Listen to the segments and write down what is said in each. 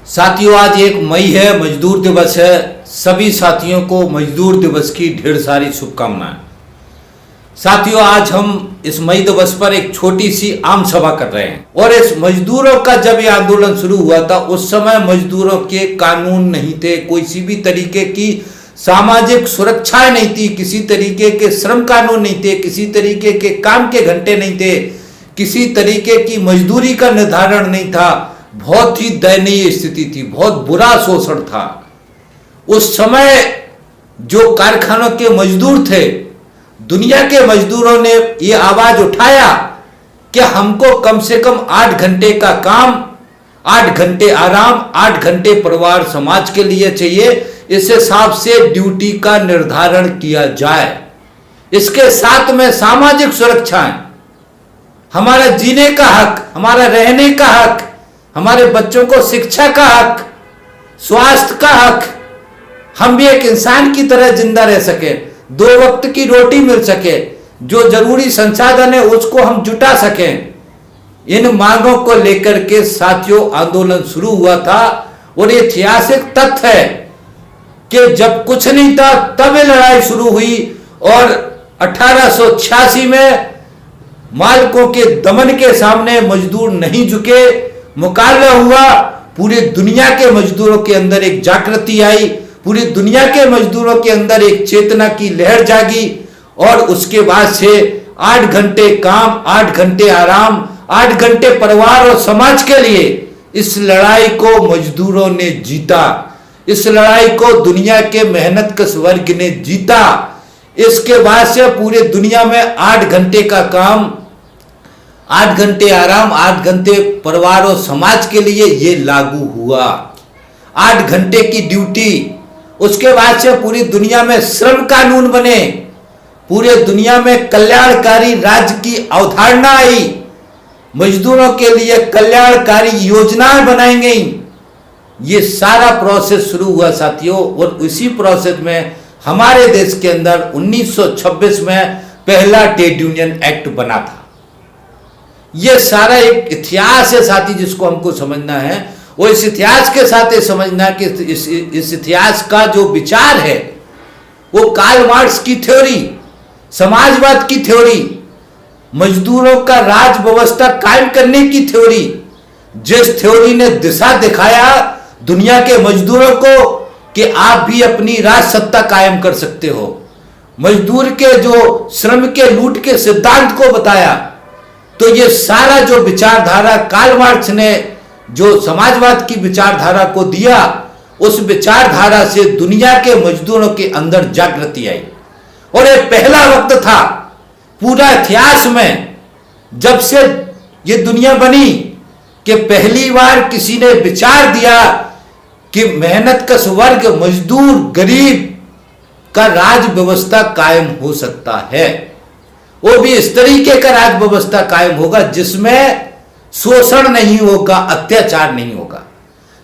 साथियों, आज 1 मई है, मजदूर दिवस है। सभी साथियों को मजदूर दिवस की ढेर सारी शुभकामनाएं। साथियों, आज हम इस मई दिवस पर एक छोटी सी आम सभा कर रहे हैं और इस मजदूरों का जब ये आंदोलन शुरू हुआ था उस समय मजदूरों के कानून नहीं थे, कोई सी भी तरीके की सामाजिक सुरक्षाएं नहीं थी, किसी तरीके के श्रम कानून नहीं थे, किसी तरीके के काम के घंटे नहीं थे, किसी तरीके की मजदूरी का निर्धारण नहीं था। बहुत ही दयनीय स्थिति थी, बहुत बुरा शोषण था। उस समय जो कारखानों के मजदूर थे, दुनिया के मजदूरों ने ये आवाज उठाया कि हमको कम से कम 8 घंटे का काम, 8 घंटे आराम, 8 घंटे परिवार समाज के लिए चाहिए। इस हिसाब से ड्यूटी का निर्धारण किया जाए। इसके साथ में सामाजिक सुरक्षाएं, हमारा जीने का हक, हमारा रहने का हक, हमारे बच्चों को शिक्षा का हक, स्वास्थ्य का हक, हम भी एक इंसान की तरह जिंदा रह सके, 2 वक्त की रोटी मिल सके, जो जरूरी संसाधन है उसको हम जुटा सकें। इन मांगों को लेकर के साथियों आंदोलन शुरू हुआ था और ये ऐतिहासिक तथ्य है कि जब कुछ नहीं था तब ये लड़ाई शुरू हुई और 1886 में मालिकों के दमन के सामने मजदूर नहीं झुके, मुकाबला हुआ। पूरी दुनिया के मजदूरों के अंदर एक जागृति आई, पूरी दुनिया के मजदूरों के अंदर एक चेतना की लहर जागी और उसके बाद से 8 घंटे काम, 8 घंटे आराम, 8 घंटे परिवार और समाज के लिए इस लड़ाई को मजदूरों ने जीता। इस लड़ाई को दुनिया के मेहनतकश वर्ग ने जीता। इसके बाद से पूरे दुनिया में 8 घंटे का काम, 8 घंटे आराम, 8 घंटे परिवार और समाज के लिए ये लागू हुआ। 8 घंटे की ड्यूटी। उसके बाद से पूरी दुनिया में श्रम कानून बने, पूरे दुनिया में कल्याणकारी राज्य की अवधारणा आई, मजदूरों के लिए कल्याणकारी योजनाएं बनाई गई। ये सारा प्रोसेस शुरू हुआ साथियों और इसी प्रोसेस में हमारे देश के अंदर 1926 में पहला ट्रेड यूनियन एक्ट बना था। ये सारा एक इतिहास है साथी, जिसको हमको समझना है और इस इतिहास के साथ ये समझना कि इस इतिहास का जो विचार है वो कार्ल मार्क्स की थ्योरी, समाजवाद की थ्योरी, मजदूरों का राज व्यवस्था कायम करने की थ्योरी, जिस थ्योरी ने दिशा दिखाया दुनिया के मजदूरों को कि आप भी अपनी राज सत्ता कायम कर सकते हो। मजदूर के जो श्रम के लूट के सिद्धांत को बताया। तो ये सारा जो विचारधारा कार्ल मार्क्स ने जो समाजवाद की विचारधारा को दिया, उस विचारधारा से दुनिया के मजदूरों के अंदर जागृति आई और ये पहला वक्त था पूरा इतिहास में जब से ये दुनिया बनी कि पहली बार किसी ने विचार दिया कि मेहनतकश वर्ग, मजदूर, गरीब का राज व्यवस्था कायम हो सकता है। वो भी इस तरीके का राज व्यवस्था कायम होगा जिसमें शोषण नहीं होगा, अत्याचार नहीं होगा।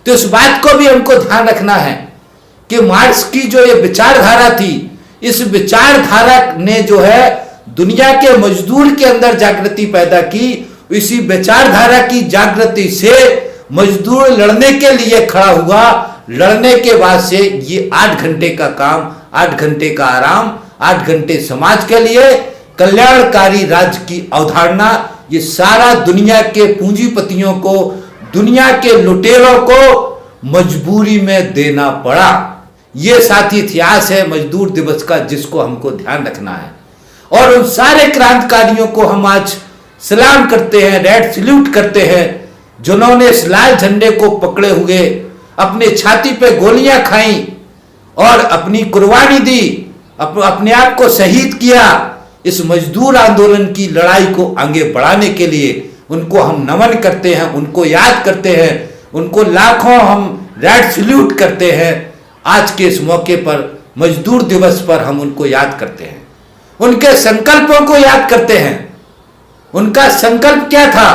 तो इस बात को भी हमको ध्यान रखना है कि मार्क्स की जो ये विचारधारा थी, इस विचारधारा ने जो है दुनिया के मजदूर के अंदर जागृति पैदा की। इसी विचारधारा की जागृति से मजदूर लड़ने के लिए खड़ा हुआ। लड़ने के बाद से ये 8 घंटे का काम, 8 घंटे का आराम, 8 घंटे समाज के लिए कल्याणकारी राज्य की अवधारणा, ये सारा दुनिया के पूंजीपतियों को, दुनिया के लुटेरों को मजबूरी में देना पड़ा। ये साथी इतिहास है मजदूर दिवस का, जिसको हमको ध्यान रखना है। और उन सारे क्रांतिकारियों को हम आज सलाम करते हैं, रेड सल्यूट करते हैं, जिन्होंने इस लाल झंडे को पकड़े हुए अपने छाती पे गोलियां खाई और अपनी कुर्बानी दी, अपने आप को शहीद किया। इस मजदूर आंदोलन की लड़ाई को आगे बढ़ाने के लिए उनको हम नमन करते हैं, उनको याद करते हैं, उनको लाखों हम रेड सल्यूट करते हैं। आज के इस मौके पर मजदूर दिवस पर हम उनको याद करते हैं, उनके संकल्पों को याद करते हैं। उनका संकल्प क्या था?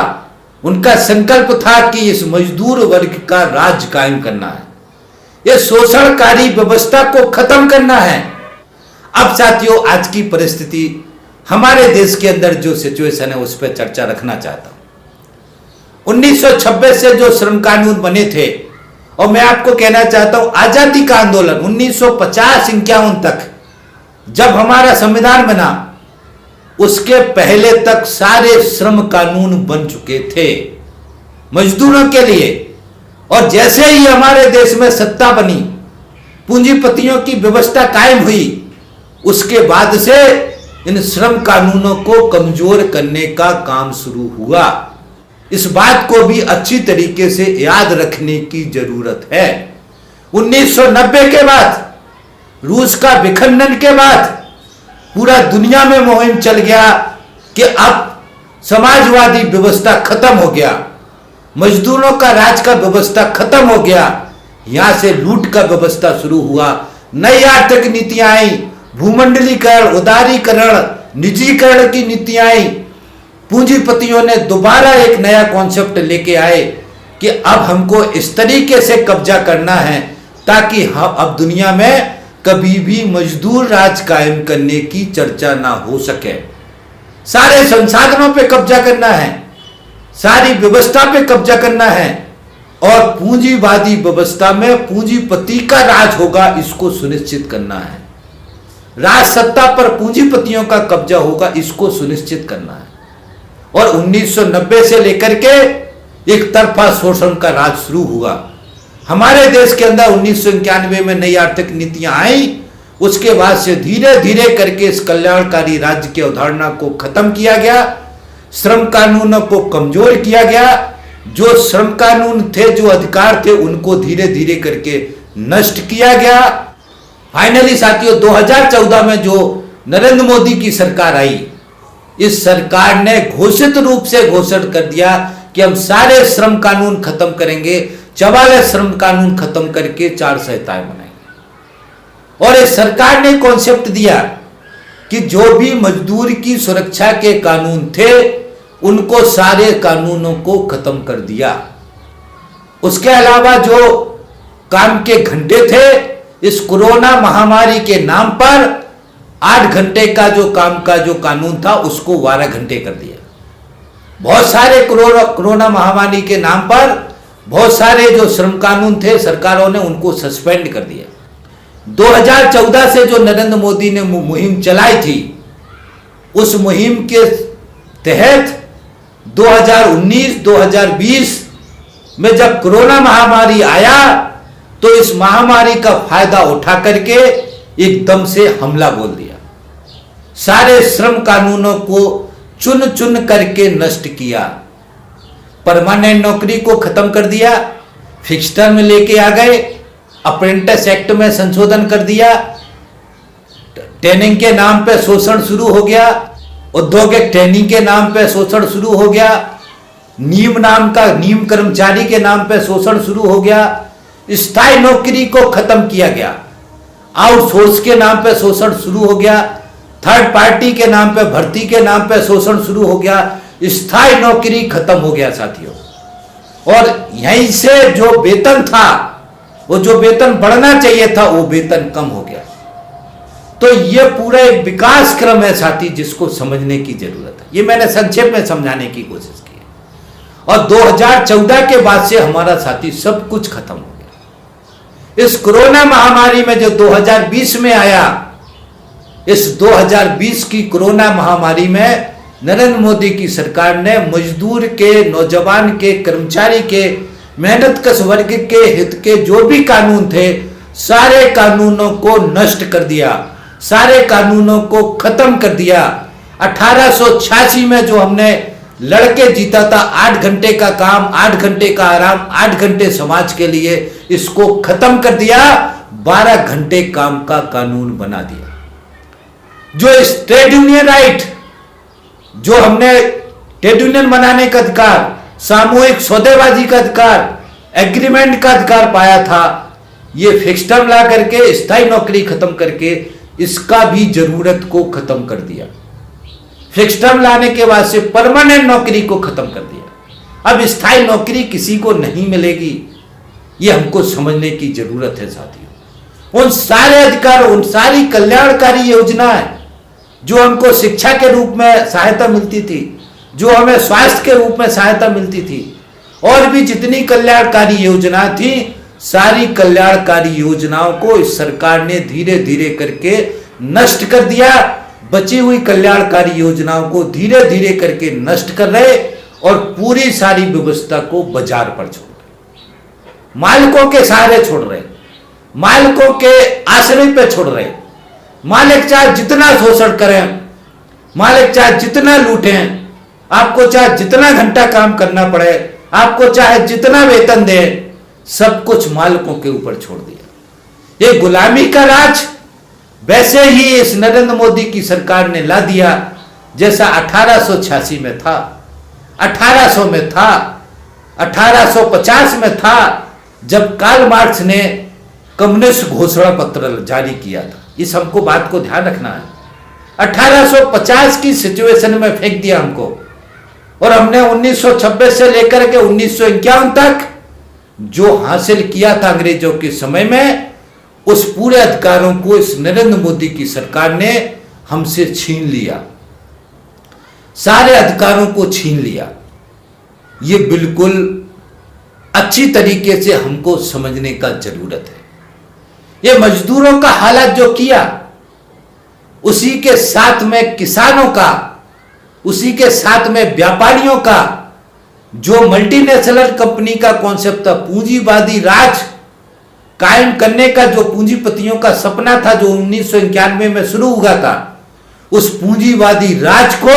उनका संकल्प था कि इस मजदूर वर्ग का राज कायम करना है, यह शोषणकारी व्यवस्था को खत्म करना है। अब साथियों, आज की परिस्थिति, हमारे देश के अंदर जो सिचुएशन है उस पर चर्चा रखना चाहता हूं। 1926 से जो श्रम कानून बने थे और मैं आपको कहना चाहता हूं, आजादी का आंदोलन 1950-51 तक जब हमारा संविधान बना, उसके पहले तक सारे श्रम कानून बन चुके थे मजदूरों के लिए। और जैसे ही हमारे देश में सत्ता बनी, पूंजीपतियों की व्यवस्था कायम हुई, उसके बाद से इन श्रम कानूनों को कमजोर करने का काम शुरू हुआ। इस बात को भी अच्छी तरीके से याद रखने की जरूरत है। 1990 के बाद, रूस का विखंडन के बाद पूरा दुनिया में मुहिम चल गया कि अब समाजवादी व्यवस्था खत्म हो गया, मजदूरों का राज का व्यवस्था खत्म हो गया, यहां से लूट का व्यवस्था शुरू हुआ। नई आर्थिक नीतियां आई, भूमंडलीकरण, उदारीकरण, निजीकरण की नीतियां आई। पूंजीपतियों ने दोबारा एक नया कॉन्सेप्ट लेके आए कि अब हमको इस तरीके से कब्जा करना है ताकि हम अब दुनिया में कभी भी मजदूर राज कायम करने की चर्चा ना हो सके। सारे संसाधनों पे कब्जा करना है, सारी व्यवस्था पे कब्जा करना है, और पूंजीवादी व्यवस्था में पूंजीपति का राज होगा, इसको सुनिश्चित करना है। राज सत्ता पर पूंजीपतियों का कब्जा होगा, इसको सुनिश्चित करना है। और 1990 से लेकर के एक तरफा शोषण का राज शुरू हुआ। हमारे देश के अंदर 1991 में नई आर्थिक नीतियां आई, उसके बाद से धीरे धीरे करके इस कल्याणकारी राज्य की अवधारणा को खत्म किया गया, श्रम कानूनों को कमजोर किया गया। जो श्रम कानून थे, जो अधिकार थे, उनको धीरे धीरे करके नष्ट किया गया। फाइनली साथियों, 2014 में जो नरेंद्र मोदी की सरकार आई, इस सरकार ने घोषित रूप से घोषणा कर दिया कि हम सारे श्रम कानून खत्म करेंगे, 44 श्रम कानून खत्म करके 4 संहिताएं बनाएंगे। और इस सरकार ने कॉन्सेप्ट दिया कि जो भी मजदूर की सुरक्षा के कानून थे, उनको सारे कानूनों को खत्म कर दिया। उसके अलावा जो काम के घंटे थे, इस कोरोना महामारी के नाम पर 8 घंटे का जो काम का जो कानून था, उसको 12 घंटे कर दिया। बहुत सारे कोरोना महामारी के नाम पर बहुत सारे जो श्रम कानून थे, सरकारों ने उनको सस्पेंड कर दिया। 2014 से जो नरेंद्र मोदी ने मुहिम चलाई थी, उस मुहिम के तहत 2019-2020 में जब कोरोना महामारी आया, तो इस महामारी का फायदा उठा करके एकदम से हमला बोल दिया। सारे श्रम कानूनों को चुन चुन करके नष्ट किया। परमानेंट नौकरी को खत्म कर दिया, फिक्स टर्म लेके आ गए, अप्रेंटिस एक्ट में संशोधन कर दिया, ट्रेनिंग के नाम पे शोषण शुरू हो गया, औद्योगिक ट्रेनिंग के नाम पे शोषण शुरू हो गया, नीम कर्मचारी के नाम पे शोषण शुरू हो गया, स्थायी नौकरी को खत्म किया गया, आउटसोर्स के नाम पे शोषण शुरू हो गया, थर्ड पार्टी के नाम पे, भर्ती के नाम पे शोषण शुरू हो गया, स्थायी नौकरी खत्म हो गया साथियों। और यहीं से जो वेतन था, वो जो वेतन बढ़ना चाहिए था, वो वेतन कम हो गया। तो ये पूरा एक विकास क्रम है साथी, जिसको समझने की जरूरत है। ये मैंने संक्षेप में समझाने की कोशिश की है। और 2014 के बाद से हमारा साथी सब कुछ खत्म हो गया। इस कोरोना महामारी में जो 2020 में आया, इस 2020 की कोरोना महामारी में नरेंद्र मोदी की सरकार ने मजदूर के, नौजवान के, कर्मचारी के, मेहनतकश वर्ग के हित के जो भी कानून थे, सारे कानूनों को नष्ट कर दिया, सारे कानूनों को खत्म कर दिया। 1886 में जो हमने लड़के जीता था, 8 घंटे का काम, 8 घंटे का आराम, 8 घंटे समाज के लिए, इसको खत्म कर दिया, 12 घंटे काम का कानून बना दिया। जो इस ट्रेड यूनियन राइट, जो हमने ट्रेड यूनियन बनाने का अधिकार, सामूहिक सौदेबाजी का अधिकार, एग्रीमेंट का अधिकार पाया था, ये फिक्स टर्म ला करके, स्थायी नौकरी खत्म करके, इसका भी जरूरत को खत्म कर दिया। फिक्स टर्म लाने के बाद से परमानेंट नौकरी को खत्म कर दिया। अब स्थायी नौकरी किसी को नहीं मिलेगी, ये हमको समझने की जरूरत है साथियों। उन सारे अधिकार, उन सारी कल्याणकारी योजनाएं जो हमको शिक्षा के रूप में सहायता मिलती थी, जो हमें स्वास्थ्य के रूप में सहायता मिलती थी, और भी जितनी कल्याणकारी योजना थी, सारी कल्याणकारी योजनाओं को इस सरकार ने धीरे धीरे करके नष्ट कर दिया। बची हुई कल्याणकारी योजनाओं को धीरे धीरे करके नष्ट कर रहे और पूरी सारी व्यवस्था को बाजार पर छोड़ रहे, मालिकों के सहारे छोड़ रहे, मालिकों के आश्रय पे छोड़ रहे। मालिक चाहे जितना शोषण करें, मालिक चाहे जितना लूटें, आपको चाहे जितना घंटा काम करना पड़े, आपको चाहे जितना वेतन दे, सब कुछ मालिकों के ऊपर छोड़ दिया। ये गुलामी का राज वैसे ही इस नरेंद्र मोदी की सरकार ने ला दिया जैसा 1886 में था, 1800 में था, 1850 में था, जब कार्ल मार्क्स ने कम्युनिस्ट घोषणा पत्र जारी किया था। इस हमको बात को ध्यान रखना है। 1850 की सिचुएशन में फेंक दिया हमको, और हमने 1926 से लेकर के 1951 तक जो हासिल किया था अंग्रेजों के समय में, उस पूरे अधिकारों को इस नरेंद्र मोदी की सरकार ने हमसे छीन लिया, सारे अधिकारों को छीन लिया। ये बिल्कुल अच्छी तरीके से हमको समझने का जरूरत है। ये मजदूरों का हालत जो किया, उसी के साथ में किसानों का, उसी के साथ में व्यापारियों का, जो मल्टीनेशनल कंपनी का कॉन्सेप्ट था, पूंजीवादी राज कायम करने का जो पूंजीपतियों का सपना था, जो 1991 में शुरू हुआ था, उस पूंजीवादी राज को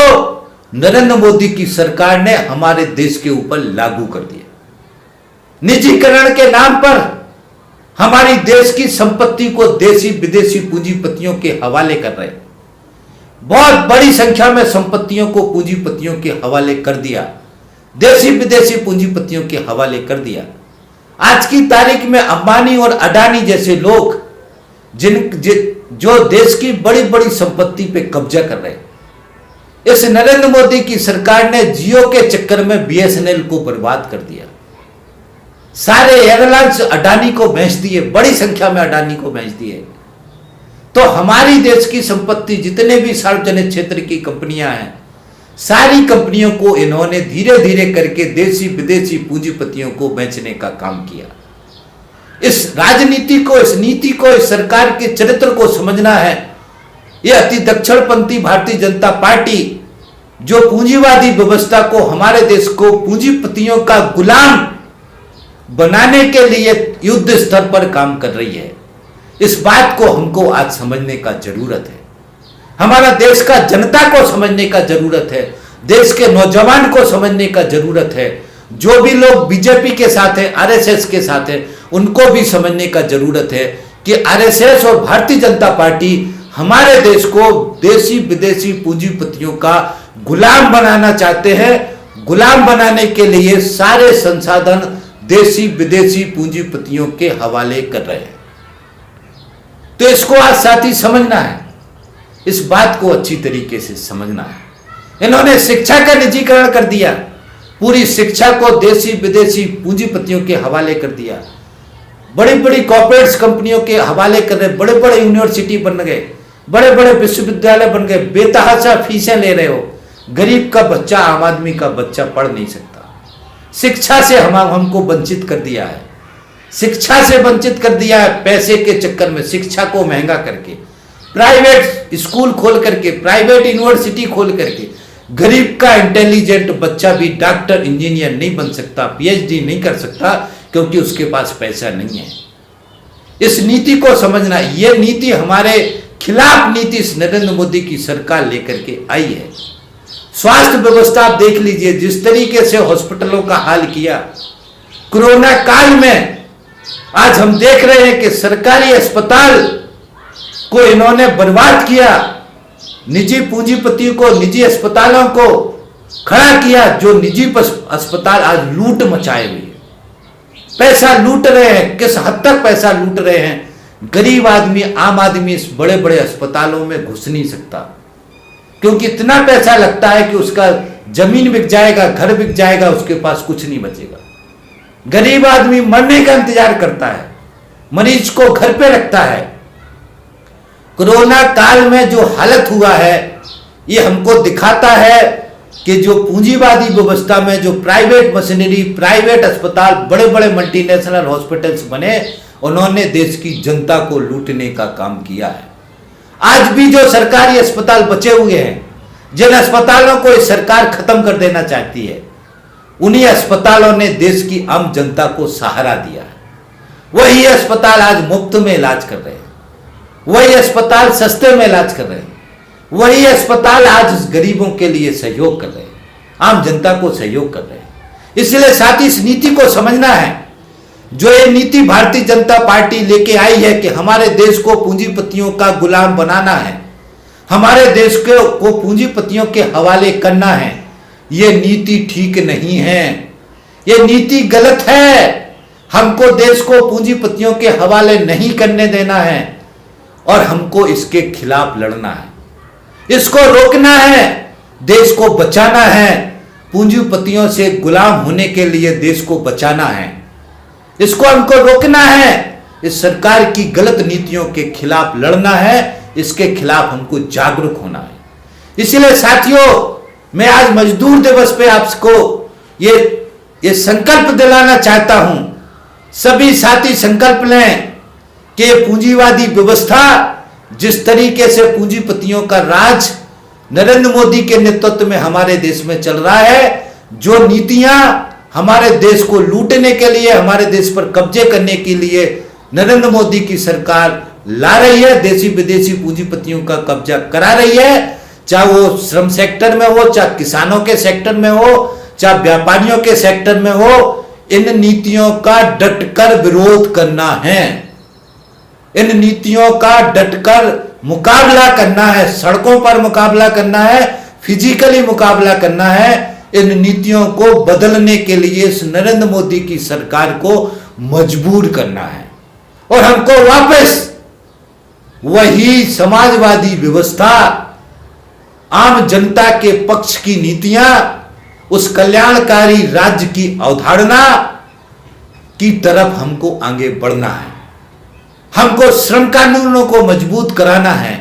नरेंद्र मोदी की सरकार ने हमारे देश के ऊपर लागू कर दिया। निजीकरण के नाम पर हमारी देश की संपत्ति को देशी विदेशी पूंजीपतियों के हवाले कर रहे, बहुत बड़ी संख्या में संपत्तियों को पूंजीपतियों के हवाले कर दिया, देशी विदेशी पूंजीपतियों के हवाले कर दिया। आज की तारीख में अंबानी और अडानी जैसे लोग जो देश की बड़ी बड़ी संपत्ति पे कब्जा कर रहे, इस नरेंद्र मोदी की सरकार ने जियो के चक्कर में बीएसएनएल को बर्बाद कर दिया। सारे एयरलाइंस अडानी को बेच दिए, बड़ी संख्या में अडानी को बेच दिए। तो हमारी देश की संपत्ति, जितने भी सार्वजनिक क्षेत्र की कंपनियां हैं, सारी कंपनियों को इन्होंने धीरे धीरे करके देशी विदेशी पूंजीपतियों को बेचने का काम किया। इस राजनीति को, इस नीति को, इस सरकार के चरित्र को समझना है। यह अति दक्षिणपंथी भारतीय जनता पार्टी जो पूंजीवादी व्यवस्था को, हमारे देश को पूंजीपतियों का गुलाम बनाने के लिए युद्ध स्तर पर काम कर रही है। इस बात को हमको आज समझने का जरूरत है। हमारा देश का जनता को समझने का जरूरत है, देश के नौजवान को समझने का जरूरत है। जो भी लोग बीजेपी के साथ हैं, आरएसएस के साथ हैं, उनको भी समझने का जरूरत है कि आरएसएस और भारतीय जनता पार्टी हमारे देश को देशी विदेशी पूंजीपतियों का गुलाम बनाना चाहते हैं। गुलाम बनाने के लिए सारे संसाधन देशी विदेशी पूंजीपतियों के हवाले कर रहे हैं। तो इसको आज साथी समझना है, इस बात को अच्छी तरीके से समझना है। इन्होंने शिक्षा का निजीकरण कर दिया, पूरी शिक्षा को देशी विदेशी पूंजीपतियों के हवाले कर दिया। बड़ी बड़ी कॉर्पोरेट्स कंपनियों के हवाले कर रहे, बड़े बड़े यूनिवर्सिटी बन गए, बड़े बड़े विश्वविद्यालय बन गए, बेतहाशा फीसें ले रहे हो। गरीब का बच्चा, आम आदमी का बच्चा पढ़ नहीं सकता। शिक्षा से हमको वंचित कर दिया है, शिक्षा से वंचित कर दिया है। पैसे के चक्कर में शिक्षा को महंगा करके, प्राइवेट स्कूल खोल करके, प्राइवेट यूनिवर्सिटी खोल करके, गरीब का इंटेलिजेंट बच्चा भी डॉक्टर इंजीनियर नहीं बन सकता, पीएचडी नहीं कर सकता, क्योंकि उसके पास पैसा नहीं है। इस नीति को समझना, यह नीति हमारे खिलाफ नीति इस नरेंद्र मोदी की सरकार लेकर के आई है। स्वास्थ्य व्यवस्था आप देख लीजिए, जिस तरीके से हॉस्पिटलों का हाल किया कोरोना काल में, आज हम देख रहे हैं कि सरकारी अस्पताल को इन्होंने बर्बाद किया, निजी पूंजीपतियों को, निजी अस्पतालों को खड़ा किया। जो निजी अस्पताल आज लूट मचाए हुए हैं, पैसा लूट रहे हैं। किस हद तक पैसा लूट रहे हैं? गरीब आदमी, आम आदमी इस बड़े बड़े अस्पतालों में घुस नहीं सकता, क्योंकि इतना पैसा लगता है कि उसका जमीन बिक जाएगा, घर बिक जाएगा, उसके पास कुछ नहीं बचेगा। गरीब आदमी मरने का इंतजार करता है, मरीज को घर पे रखता है। कोरोना काल में जो हालत हुआ है, ये हमको दिखाता है कि जो पूंजीवादी व्यवस्था में जो प्राइवेट मशीनरी, प्राइवेट अस्पताल, बड़े बड़े मल्टीनेशनल हॉस्पिटल्स बने, उन्होंने देश की जनता को लूटने का काम किया है। आज भी जो सरकारी अस्पताल बचे हुए हैं, जिन अस्पतालों को इस सरकार खत्म कर देना चाहती है, उन्हीं अस्पतालों ने देश की आम जनता को सहारा दिया है। वही अस्पताल आज मुफ्त में इलाज कर रहे हैं, वही अस्पताल सस्ते में इलाज कर रहे हैं, वही अस्पताल आज गरीबों के लिए सहयोग कर रहे हैं, आम जनता को सहयोग कर रहे हैं। इसलिए साथ इस नीति को समझना है। जो ये नीति भारतीय जनता पार्टी लेके आई है कि हमारे देश को पूंजीपतियों का गुलाम बनाना है, हमारे देश को पूंजीपतियों के हवाले करना है, ये नीति ठीक नहीं है, ये नीति गलत है। हमको देश को पूंजीपतियों के हवाले नहीं करने देना है और हमको इसके खिलाफ लड़ना है, इसको रोकना है, देश को बचाना है, पूंजीपतियों से गुलाम होने के लिए देश को बचाना है, इसको हमको रोकना है, इस सरकार की गलत नीतियों के खिलाफ लड़ना है, इसके खिलाफ हमको जागरूक होना है। इसलिए साथियों, मैं आज मजदूर दिवस पे आपको ये संकल्प दिलाना चाहता हूं, सभी साथी संकल्प लें कि पूंजीवादी व्यवस्था, जिस तरीके से पूंजीपतियों का राज नरेंद्र मोदी के नेतृत्व में हमारे देश में चल रहा है, जो नीतियां हमारे देश को लूटने के लिए, हमारे देश पर कब्जे करने के लिए नरेंद्र मोदी की सरकार ला रही है, देशी विदेशी पूंजीपतियों का कब्जा करा रही है, चाहे वो श्रम सेक्टर में हो, चाहे किसानों के सेक्टर में हो, चाहे व्यापारियों के सेक्टर में हो, इन नीतियों का डटकर विरोध करना है, इन नीतियों का डटकर मुकाबला करना है, सड़कों पर मुकाबला करना है, फिजिकली मुकाबला करना है। इन नीतियों को बदलने के लिए इस नरेंद्र मोदी की सरकार को मजबूर करना है और हमको वापस वही समाजवादी व्यवस्था, आम जनता के पक्ष की नीतियां, उस कल्याणकारी राज्य की अवधारणा की तरफ हमको आगे बढ़ना है। हमको श्रम कानूनों को मजबूत कराना है।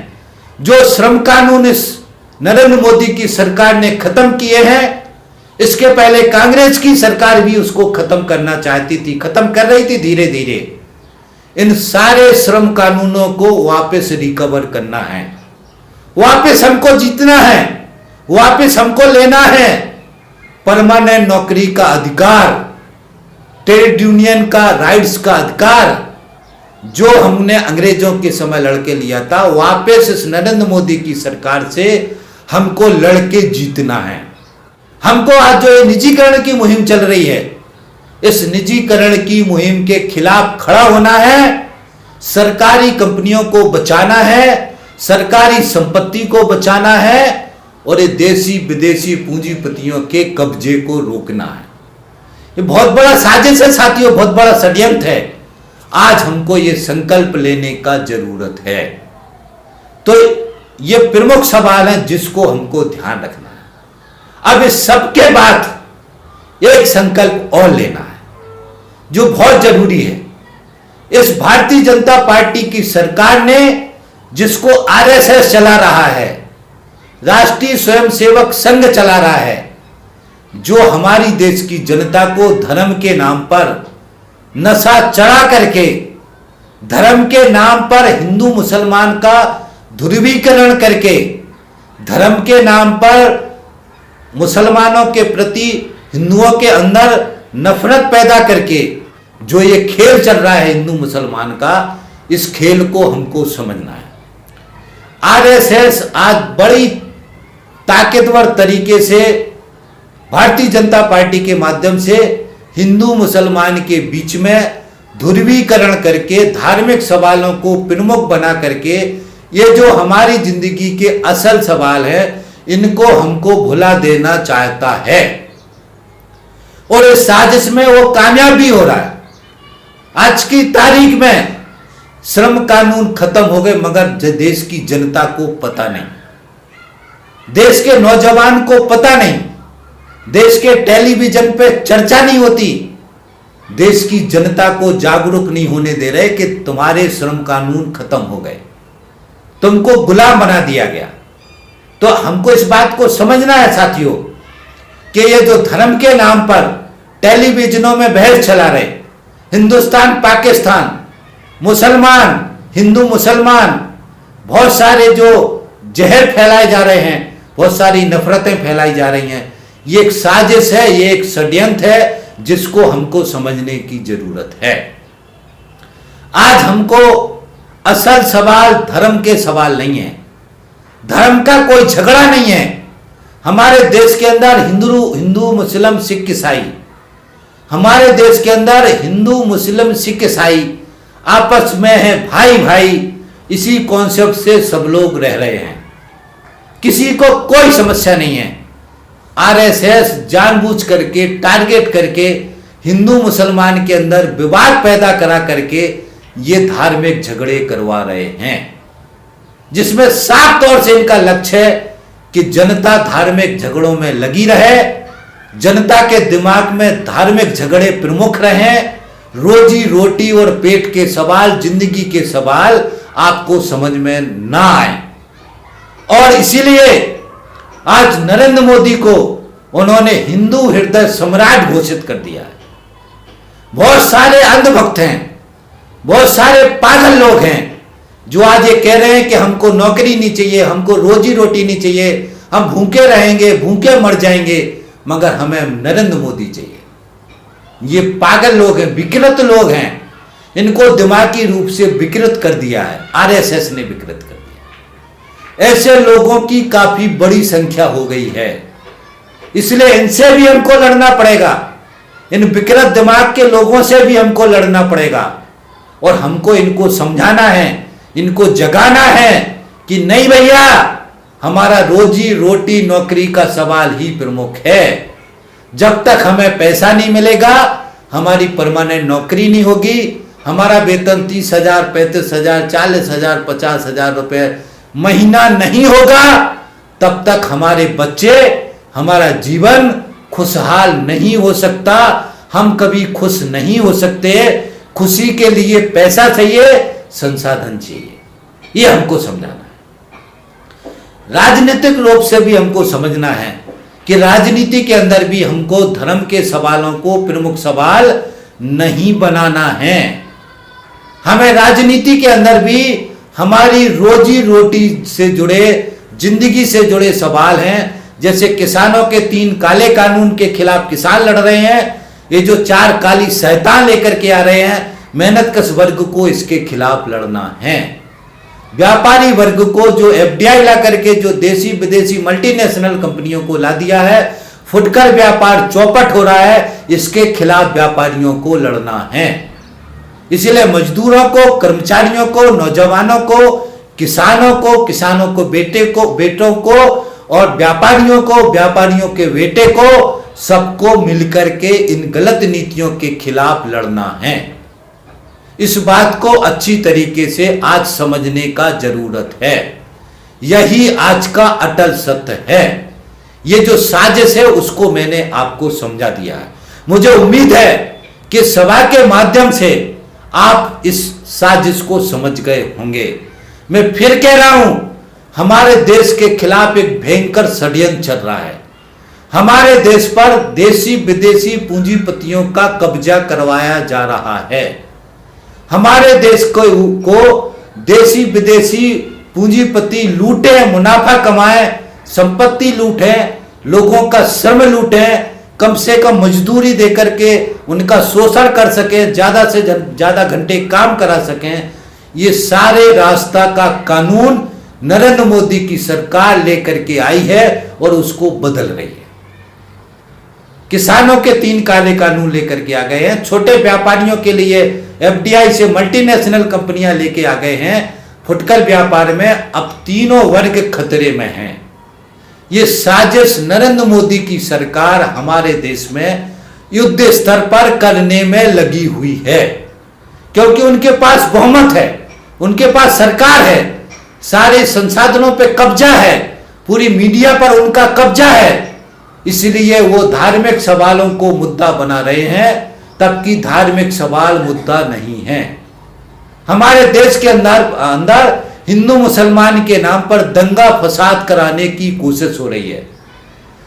जो श्रम कानून इस नरेंद्र मोदी की सरकार ने खत्म किए हैं, इसके पहले कांग्रेस की सरकार भी उसको खत्म करना चाहती थी, खत्म कर रही थी धीरे धीरे। इन सारे श्रम कानूनों को वापस रिकवर करना है, वापस हमको जीतना है, वापस हमको लेना है। परमानेंट नौकरी का अधिकार, ट्रेड यूनियन का राइट्स का अधिकार, जो हमने अंग्रेजों के समय लड़के लिया था, वापस इस नरेंद्र मोदी की सरकार से हमको लड़के जीतना है। हमको आज जो ये निजीकरण की मुहिम चल रही है, इस निजीकरण की मुहिम के खिलाफ खड़ा होना है, सरकारी कंपनियों को बचाना है, सरकारी संपत्ति को बचाना है और ये देशी विदेशी पूंजीपतियों के कब्जे को रोकना है। ये बहुत बड़ा साजिश है साथियों, बहुत बड़ा षड्यंत्र है। आज हमको ये संकल्प लेने का जरूरत है। तो ये प्रमुख सवाल है जिसको हमको ध्यान रखना है। अब इस सब के बाद एक संकल्प और लेना है जो बहुत जरूरी है। इस भारतीय जनता पार्टी की सरकार ने, जिसको आरएसएस चला रहा है, राष्ट्रीय स्वयंसेवक संघ चला रहा है, जो हमारी देश की जनता को धर्म के नाम पर नशा चढ़ा करके, धर्म के नाम पर हिंदू मुसलमान का ध्रुवीकरण करके, धर्म के नाम पर मुसलमानों के प्रति हिंदुओं के अंदर नफरत पैदा करके जो ये खेल चल रहा है हिंदू मुसलमान का, इस खेल को हमको समझना है। आरएसएस आज बड़ी ताकतवर तरीके से भारतीय जनता पार्टी के माध्यम से हिंदू मुसलमान के बीच में ध्रुवीकरण करके, धार्मिक सवालों को प्रमुख बना करके, ये जो हमारी जिंदगी के असल सवाल है, इनको हमको भुला देना चाहता है और इस साजिश में वो कामयाब भी हो रहा है। आज की तारीख में श्रम कानून खत्म हो गए, मगर देश की जनता को पता नहीं, देश के नौजवान को पता नहीं, देश के टेलीविजन पे चर्चा नहीं होती, देश की जनता को जागरूक नहीं होने दे रहे कि तुम्हारे श्रम कानून खत्म हो गए, तुमको गुलाम बना दिया गया। तो हमको इस बात को समझना है साथियों कि ये जो धर्म के नाम पर टेलीविजनों में बहस चला रहे, हिंदुस्तान पाकिस्तान, मुसलमान हिंदू मुसलमान, बहुत सारे जो जहर फैलाए जा रहे हैं, बहुत सारी नफरतें फैलाई जा रही हैं, ये एक साजिश है, ये एक षड्यंत्र है जिसको हमको समझने की जरूरत है। आज हमको असल सवाल धर्म के सवाल नहीं है, धर्म का कोई झगड़ा नहीं है। हमारे देश के अंदर हिंदू मुस्लिम सिख ईसाई, हमारे देश के अंदर हिंदू मुस्लिम सिख ईसाई आपस में है भाई भाई, इसी कॉन्सेप्ट से सब लोग रह रहे हैं, किसी को कोई समस्या नहीं है। आरएसएस जानबूझ करके टारगेट करके हिंदू मुसलमान के अंदर विवाद पैदा करा करके ये धार्मिक झगड़े करवा रहे हैं, जिसमें साफ तौर से इनका लक्ष्य है कि जनता धार्मिक झगड़ों में लगी रहे, जनता के दिमाग में धार्मिक झगड़े प्रमुख रहे, रोजी रोटी और पेट के सवाल, जिंदगी के सवाल आपको समझ में ना आए। और इसीलिए आज नरेंद्र मोदी को उन्होंने हिंदू हृदय सम्राट घोषित कर दिया है। बहुत सारे अंधभक्त हैं, बहुत सारे पागल लोग हैं जो आज ये कह रहे हैं कि हमको नौकरी नहीं चाहिए, हमको रोजी रोटी नहीं चाहिए, हम भूखे रहेंगे, भूखे मर जाएंगे, मगर हमें नरेंद्र मोदी चाहिए। ये पागल लोग हैं, विकृत लोग हैं, इनको दिमागी रूप से विकृत कर दिया है, आरएसएस ने विकृत कर दिया। ऐसे लोगों की काफी बड़ी संख्या हो गई है, इसलिए इनसे भी हमको लड़ना पड़ेगा, इन विकृत दिमाग के लोगों से भी हमको लड़ना पड़ेगा। और हमको इनको समझाना है, इनको जगाना है कि नहीं भैया, हमारा रोजी रोटी नौकरी का सवाल ही प्रमुख है। जब तक हमें पैसा नहीं मिलेगा, हमारी परमानेंट नौकरी नहीं होगी, हमारा वेतन 30,000, 35,000, 40,000, 50,000 रुपए महीना नहीं होगा, तब तक हमारे बच्चे, हमारा जीवन खुशहाल नहीं हो सकता, हम कभी खुश नहीं हो सकते। खुशी के लिए पैसा चाहिए, संसाधन चाहिए, ये हमको समझाना है। राजनीतिक रूप से भी हमको समझना है कि राजनीति के अंदर भी हमको धर्म के सवालों को प्रमुख सवाल नहीं बनाना है। हमें राजनीति के अंदर भी हमारी रोजी रोटी से जुड़े, जिंदगी से जुड़े सवाल हैं। जैसे किसानों के 3 काले कानून के खिलाफ किसान लड़ रहे हैं, ये जो 4 काली शैतान लेकर के आ रहे हैं, मेहनतकश वर्ग को इसके खिलाफ लड़ना है। व्यापारी वर्ग को जो एफडीआई ला करके जो देशी विदेशी मल्टीनेशनल कंपनियों को ला दिया है, फुटकर व्यापार चौपट हो रहा है, इसके खिलाफ व्यापारियों को लड़ना है। इसलिए मजदूरों को, कर्मचारियों को, नौजवानों को, किसानों को बेटों को और व्यापारियों को, व्यापारियों के बेटे को, सबको मिलकर के इन गलत नीतियों के खिलाफ लड़ना है। इस बात को अच्छी तरीके से आज समझने का जरूरत है। यही आज का अटल सत्य है। ये जो साजिश है उसको मैंने आपको समझा दिया है। मुझे उम्मीद है कि सभा के माध्यम से आप इस साजिश को समझ गए होंगे। मैं फिर कह रहा हूं, हमारे देश के खिलाफ एक भयंकर षड्यंत्र चल रहा है। हमारे देश पर देशी विदेशी पूंजीपतियों का कब्जा करवाया जा रहा है। हमारे देश को देशी विदेशी पूंजीपति लूटे, मुनाफा कमाए, संपत्ति लूटे, लोगों का श्रम लूटे, कम से कम मजदूरी देकर के उनका शोषण कर सके, ज्यादा से ज्यादा घंटे काम करा सकें। ये सारे रास्ता का कानून नरेंद्र मोदी की सरकार लेकर के आई है और उसको बदल रही है। किसानों के 3 काले कानून लेकर के आ गए हैं, छोटे व्यापारियों के लिए एफडीआई से मल्टीनेशनल कंपनियां लेके आ गए हैं। फुटकर व्यापार में अब तीनों वर्ग खतरे में हैं। ये साजिश नरेंद्र मोदी की सरकार हमारे देश में युद्ध स्तर पर करने में लगी हुई है, क्योंकि उनके पास बहुमत है, उनके पास सरकार है, सारे संसाधनों पे कब्जा है, पूरी मीडिया पर उनका कब्जा है। इसलिए वो धार्मिक सवालों को मुद्दा बना रहे हैं, तबकि धार्मिक सवाल मुद्दा नहीं है। हमारे देश के अंदर हिंदू मुसलमान के नाम पर दंगा फसाद कराने की कोशिश हो रही है।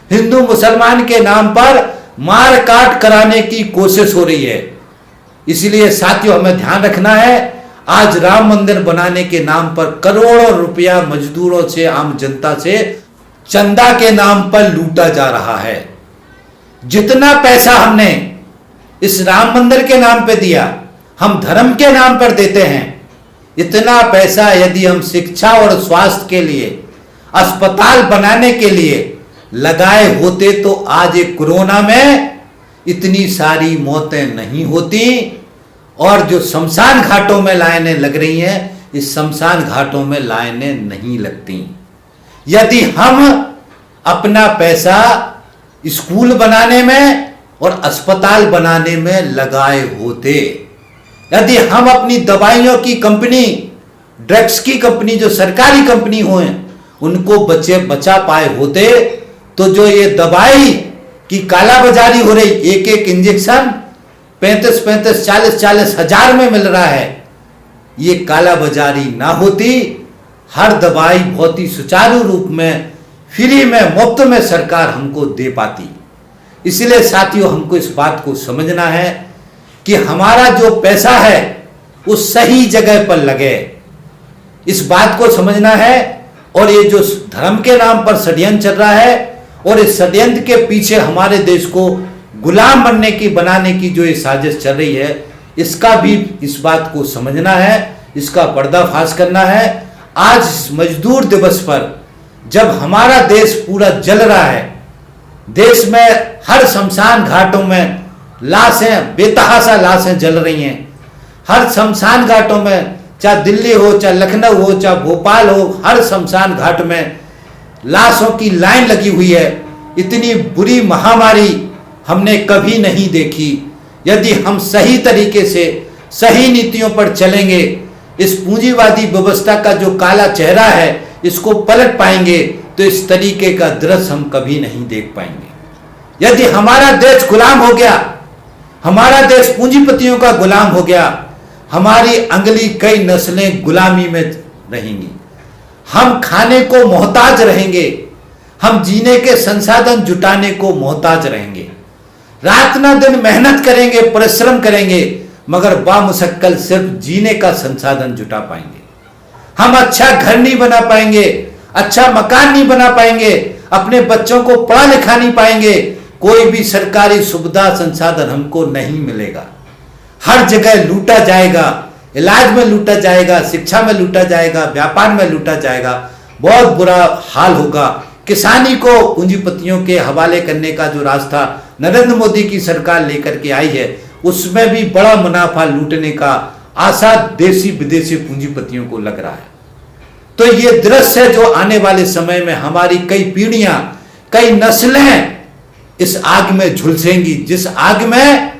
हिंदू मुसलमान के नाम पर मार काट कराने की कोशिश हो रही है। इसलिए साथियों, हमें ध्यान रखना है, आज राम मंदिर बनाने के नाम पर करोड़ों रुपया मजदूरों से, आम जनता से चंदा के नाम पर लूटा जा रहा है। जितना पैसा हमने इस राम मंदिर के नाम पे दिया, हम धर्म के नाम पर देते हैं, इतना पैसा यदि हम शिक्षा और स्वास्थ्य के लिए, अस्पताल बनाने के लिए लगाए होते तो आज एक कोरोना में इतनी सारी मौतें नहीं होती। और जो शमशान घाटों में लाइनें लग रही हैं, इस शमशान घाटों में लाइनें नहीं लगती। यदि हम अपना पैसा स्कूल बनाने में और अस्पताल बनाने में लगाए होते, यदि हम अपनी दवाइयों की कंपनी, ड्रग्स की कंपनी, जो सरकारी कंपनी हो, उनको बचा पाए होते, तो जो ये दवाई की कालाबाजारी हो रही, एक एक इंजेक्शन 35-35, 40-40 हजार में मिल रहा है, ये कालाबाजारी ना होती, हर दवाई बहुत ही सुचारू रूप में, फ्री में, मुफ्त में सरकार हमको दे पाती। इसलिए साथियों, हमको इस बात को समझना है कि हमारा जो पैसा है वो सही जगह पर लगे, इस बात को समझना है। और ये जो धर्म के नाम पर षड्यंत्र चल रहा है, और इस षड्यंत्र के पीछे हमारे देश को गुलाम बनाने की जो ये साजिश चल रही है, इसका भी इस बात को समझना है, इसका पर्दाफाश करना है। आज मजदूर दिवस पर जब हमारा देश पूरा जल रहा है, देश में हर शमशान घाटों में लाशें, बेतहाशा लाशें जल रही हैं, हर शमशान घाटों में, चाहे दिल्ली हो, चाहे लखनऊ हो, चाहे भोपाल हो, हर शमशान घाट में लाशों की लाइन लगी हुई है। इतनी बुरी महामारी हमने कभी नहीं देखी। यदि हम सही तरीके से, सही नीतियों पर चलेंगे, इस पूंजीवादी व्यवस्था का जो काला चेहरा है, इसको पलट पाएंगे, तो इस तरीके का दृश्य हम कभी नहीं देख पाएंगे। यदि हमारा देश गुलाम हो गया, हमारा देश पूंजीपतियों का गुलाम हो गया, हमारी अगली कई नस्लें गुलामी में रहेंगी, हम खाने को मोहताज रहेंगे, हम जीने के संसाधन जुटाने को मोहताज रहेंगे, रात न दिन मेहनत करेंगे, परिश्रम करेंगे, मगर बामुशक्कल सिर्फ जीने का संसाधन जुटा पाएंगे। हम अच्छा घर नहीं बना पाएंगे, अच्छा मकान नहीं बना पाएंगे, अपने बच्चों को पढ़ा लिखा नहीं पाएंगे, कोई भी सरकारी सुविधा संसाधन हमको नहीं मिलेगा। हर जगह लूटा जाएगा, इलाज में लूटा जाएगा, शिक्षा में लूटा जाएगा, व्यापार में लूटा जाएगा, बहुत बुरा हाल होगा। किसानी को पूंजीपतियों के हवाले करने का जो रास्ता नरेंद्र मोदी की सरकार लेकर के आई है, उसमें भी बड़ा मुनाफा लूटने का आशा देशी विदेशी पूंजीपतियों को लग रहा है। तो ये दृश्य जो आने वाले समय में हमारी कई पीढ़ियां, कई नस्लें इस आग में झुलसेंगी, जिस आग में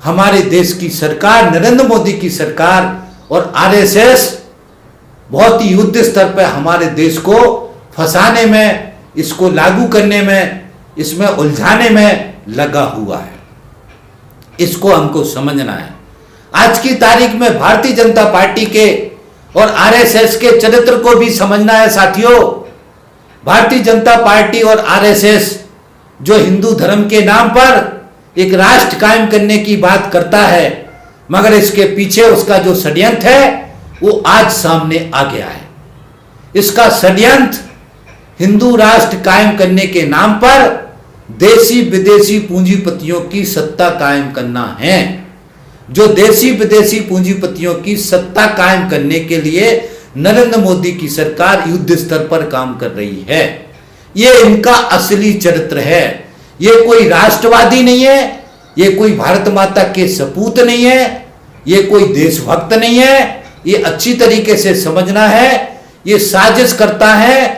हमारे देश की सरकार, नरेंद्र मोदी की सरकार और आरएसएस बहुत ही युद्ध स्तर पर हमारे देश को फंसाने में, इसको लागू करने में, इसमें उलझाने में लगा हुआ है। इसको हमको समझना है। आज की तारीख में भारतीय जनता पार्टी के और आरएसएस के चरित्र को भी समझना है साथियों। भारतीय जनता पार्टी और आरएसएस जो हिंदू धर्म के नाम पर एक राष्ट्र कायम करने की बात करता है, मगर इसके पीछे उसका जो षड्यंत्र है वो आज सामने आ गया है। इसका षड्यंत्र हिंदू राष्ट्र कायम करने के नाम पर देशी विदेशी पूंजीपतियों की सत्ता कायम करना है। जो देशी विदेशी पूंजीपतियों की सत्ता कायम करने के लिए नरेंद्र मोदी की सरकार युद्ध स्तर पर काम कर रही है। ये इनका असली चरित्र है। ये कोई राष्ट्रवादी नहीं है, ये कोई भारत माता के सपूत नहीं है, ये कोई देशभक्त नहीं है। ये अच्छी तरीके से समझना है, ये साजिश करता है,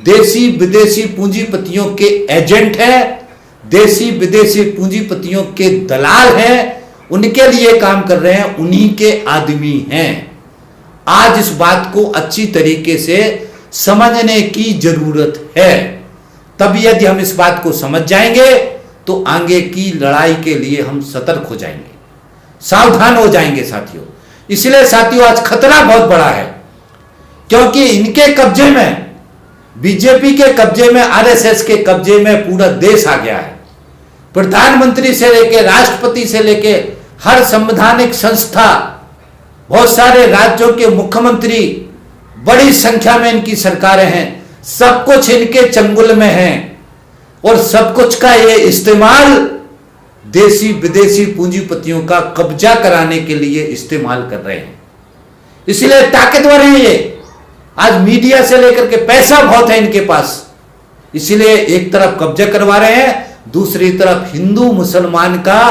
देशी विदेशी पूंजीपतियों के एजेंट है, देशी विदेशी पूंजीपतियों के दलाल हैं, उनके लिए काम कर रहे हैं, उन्हीं के आदमी हैं। आज इस बात को अच्छी तरीके से समझने की जरूरत है। तभी यदि हम इस बात को समझ जाएंगे तो आगे की लड़ाई के लिए हम सतर्क हो जाएंगे, सावधान हो जाएंगे साथियों। इसलिए साथियों आज खतरा बहुत बड़ा है, क्योंकि इनके कब्जे में बीजेपी के कब्जे में, आरएसएस के कब्जे में पूरा देश आ गया है। प्रधानमंत्री से लेके राष्ट्रपति से लेके हर संवैधानिक संस्था, बहुत सारे राज्यों के मुख्यमंत्री, बड़ी संख्या में इनकी सरकारें हैं, सब कुछ इनके चंगुल में है और सब कुछ का ये इस्तेमाल देसी विदेशी पूंजीपतियों का कब्जा कराने के लिए इस्तेमाल कर रहे हैं। इसलिए ताकतवर हैं ये। आज मीडिया से लेकर के पैसा बहुत है इनके पास, इसलिए एक तरफ कब्जा करवा रहे हैं, दूसरी तरफ हिंदू मुसलमान का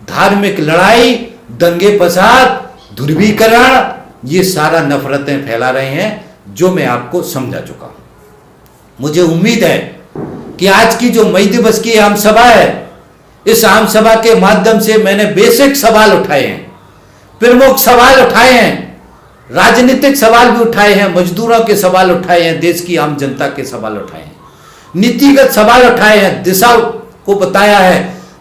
धार्मिक लड़ाई, दंगे फसाद, ध्रुवीकरण, ये सारा नफरतें फैला रहे हैं, जो मैं आपको समझा चुका हूं। मुझे उम्मीद है कि आज की जो मई दिवस की आम सभा है, इस आम सभा के माध्यम से मैंने बेसिक सवाल उठाए हैं, प्रमुख सवाल उठाए हैं, राजनीतिक सवाल भी उठाए हैं, मजदूरों के सवाल उठाए हैं, देश की आम जनता के सवाल उठाए हैं, नीतिगत सवाल उठाए हैं, दिशा को बताया है,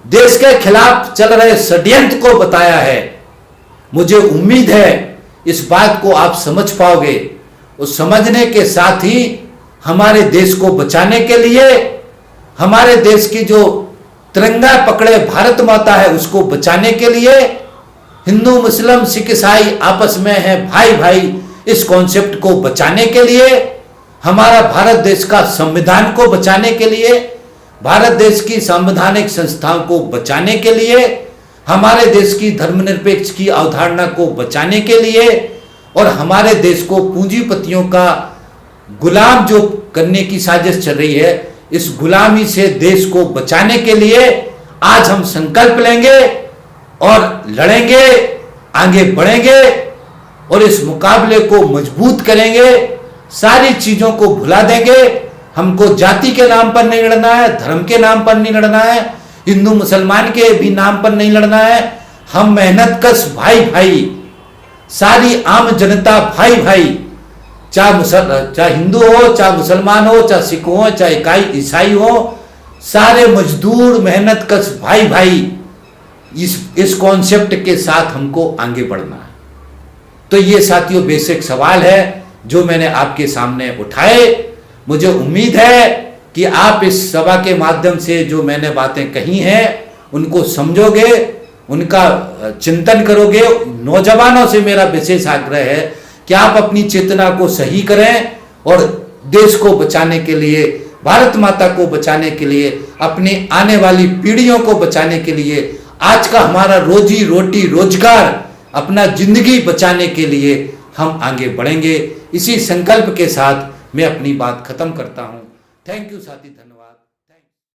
देश के खिलाफ चल रहे षड्यंत्र को बताया है। मुझे उम्मीद है इस बात को आप समझ पाओगे और समझने के साथ ही हमारे देश को बचाने के लिए, हमारे देश की जो तिरंगा पकड़े भारत माता है उसको बचाने के लिए, हिंदू मुस्लिम सिख ईसाई आपस में है भाई भाई, इस कॉन्सेप्ट को बचाने के लिए, हमारा भारत देश का संविधान को बचाने के लिए, भारत देश की संवैधानिक संस्थाओं को बचाने के लिए, हमारे देश की धर्मनिरपेक्ष की अवधारणा को बचाने के लिए और हमारे देश को पूंजीपतियों का गुलाम जो करने की साजिश चल रही है, इस गुलामी से देश को बचाने के लिए आज हम संकल्प लेंगे और लड़ेंगे, आगे बढ़ेंगे और इस मुकाबले को मजबूत करेंगे, सारी चीजों को भुला देंगे। हमको जाति के नाम पर नहीं लड़ना है, धर्म के नाम पर नहीं लड़ना है, हिंदू मुसलमान के भी नाम पर नहीं लड़ना है। हम मेहनतकश भाई भाई, सारी आम जनता भाई भाई, चाहे हिंदू हो, चाहे मुसलमान हो, चाहे सिख हो, चाहे ईसाई हो, सारे मजदूर मेहनतकश भाई भाई, इस कॉन्सेप्ट के साथ हमको आगे बढ़ना है। तो ये साथियों बेसिक सवाल है जो मैंने आपके सामने उठाए। मुझे उम्मीद है कि आप इस सभा के माध्यम से जो मैंने बातें कही हैं उनको समझोगे, उनका चिंतन करोगे। नौजवानों से मेरा विशेष आग्रह है कि आप अपनी चेतना को सही करें और देश को बचाने के लिए, भारत माता को बचाने के लिए, अपनी आने वाली पीढ़ियों को बचाने के लिए, आज का हमारा रोजी रोटी रोजगार, अपना जिंदगी बचाने के लिए हम आगे बढ़ेंगे। इसी संकल्प के साथ मैं अपनी बात खत्म करता हूं। थैंक यू साथी।